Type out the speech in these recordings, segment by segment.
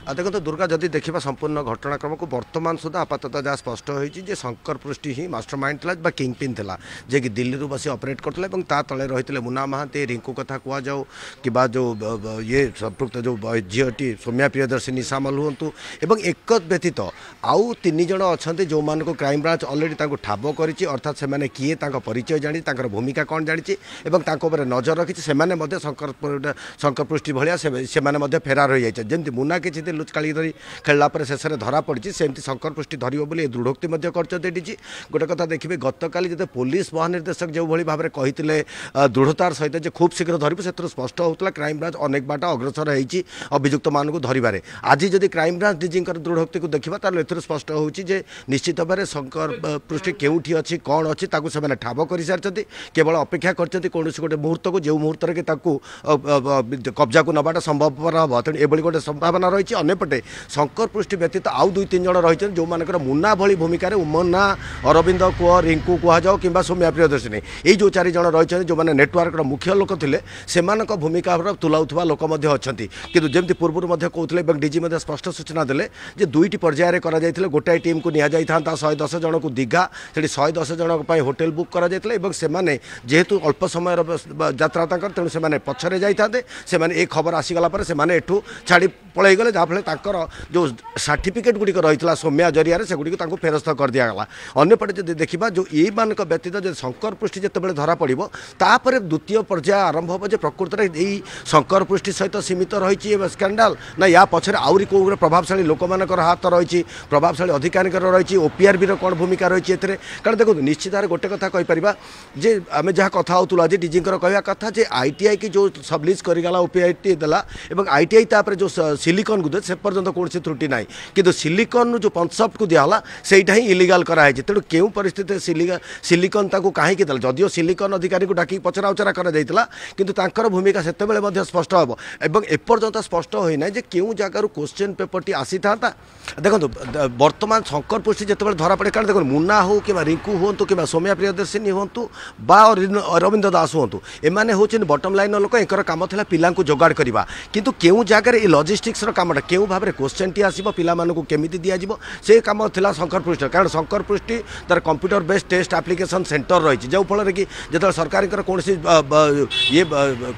देखो तो दुर्गा जदि देखा संपूर्ण घटनाक्रम को वर्तमान सुधा आपातत जहाँ स्पष्ट होती शंकर पृष्टि ही मास्टरमाइंड था किंग पिन था जे कि दिल्ली बस ऑपरेट करते तले रही मुना महांती रिंकू कथा कहु कि जो ये संपृक्त जो झीटी सौम्या प्रियदर्शिनी सामल हूँ एवं एक व्यतीत आउ तीन जन अच्छा जो मान क्राइम ब्रांच अलरेडी ठाब कर अर्थात से किए परिचय जानी भूमिका कौन जानी नजर रखी शंकर पृष्टि भाया से फेरार हो जाए जमी मुना किसी दिन लुचकाड़ी धरी खेलला शेष में धरा पड़ी सेमती शंकर पृष्टि धरब बोली दृढ़ोक्ति कर गोटे कथा देखिए गतकाली जो पुलिस महानिर्देशक जो भाव में कही दृढ़तार सहित खूब शीघ्र धरबू से स्पष्ट होता क्राइम ब्रांच अनेक बाट अग्रसर होती अभियुक्त मानक धरवे आज जदि क्राइम ब्रांच डीजी दृढ़ोक्ति को देखा ए स्पष्ट होची निश्चित भाव शंकर पृष्टि केउठी अच्छी कौन अच्छी से ठाब कर सारी केवल अपेक्षा कर गोटे मुहूर्त को जो मुहूर्त में कब्जा को नवाटा संभवपर हम तेणु ये गोटे संभावना रही अंपटे शंकर पृष्टि व्यतीत आउ दुई तीन जन रही जो मानकर मुना भली भूमिका मुन्ना अरविंद कुह रिंकू कहु कि सौम्या प्रियदर्शिनी ये जो चार जन रही जो मैंने नेटवर्क मुख्य लोक थे से भूमिका तुलाउवा लोक अच्छा कि जमी पूर्व कहते डीजी स्पष्ट सूचना देते दुईट पर्यायर गोटाए टीम को नि था 110 जन को दीघा से 110 जन होटेल बुक कर जेहेतु अल्प समय यात्रा तेणु से पछरे जाते से खबर आसीगला से छाड़ी पलि गले जहाँफल जो सर्टिफिकेट गुड़िक रही सौम्या जरिया से गुड़ी फेरस्त कर दिगला अंपटे जब देखा जो ये मान व्यतीत जो शंकर पृष्टि जिते धरा पड़ो तापर द्वितीय पर्याय आरंभ हो प्रकृत में यही शंकर पृष्टि सहित सीमित रही स्कैंडाल ना या पछरे आउरी को प्रभावशाली लोक मानकर हाथ रही प्रभावशाली अधिकारी रही ओपीआरबी कौन भूमिका रही है कारण देखो निश्चित भाव गोटे कथा कहीपर जे आम जहाँ कथा होता आज डीजी कहवा कथा जे आईटीआई की जो सबलिज करगला ओपीआईटी देला आईटीआई तापर जो सिलिकन को से पर्यंत कौन त्रुटि ना कि सिलिकन जो पंचसफ्ट को दिहला सेटा ही इलीगल कराई तेणु क्यों परिस्थिति सिलिकन कहीं जदिव सिलिकन अधिकारी को डाक पचरा उचरा कर भूमिका से स्पष्ट हम एवं एपर्यंत स्पष्ट होना जे क्यों जगार क्वेश्चन पेपर टी आसी था देखो बर्तमान शंकर पृष्टि जिते धरा पड़े कारण देखो मुन्ना हो कि रिंकू हूँ कि सौम्या प्रियदर्शिनी हूँ बा अरविंद दास हूँ एमाने हूँ बटम लाइन लोक एक कम था पिला जोगाड़ करवा किंतु क्यों जगार ये लजिस्टिक्स कमटा क्यों भाव में क्वेश्चन टी आसो पिला केमी दिज्व से कम था शंकर पृष्टि कारण शंकर पृष्टि तार computer based test application centre रही जो फल कि जो सरकार कौन ये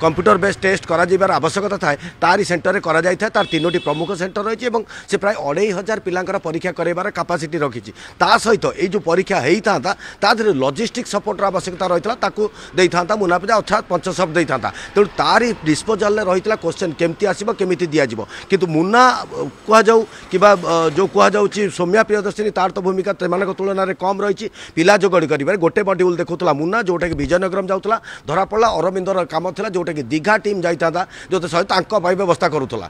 कंप्यूटर बेस्ड टेस्ट कर आवश्यकता थाए तारी सेंटर में कराई तार 3टी प्रमुख सेंटर रही से प्राय 2500 पिलांकर परीक्षा करार कैपेसिटी रखी सहित ये जो परीक्षा होता तादर लजिस्टिक सपोर्टर आवश्यकता रही था मुनाफा अर्थात पंचसफ्ट देता तेणु तारी डिस्पोजाल रही क्वेश्चन केमती आसो केमी दिज्व किंतु मुन्ना कहु कि जो कहु सौम्या प्रियदर्शिनी तार तो भूमिका से तुलन में कम रही पिला जोगड़ी कर गोटे मड्यूल देखुला मुन्ना जोटा कि विजयनगरम जाऊला धरा पड़ा अरविंदर काम था जोटा कि दीघा टीम जाता जो सहित व्यवस्था करूला।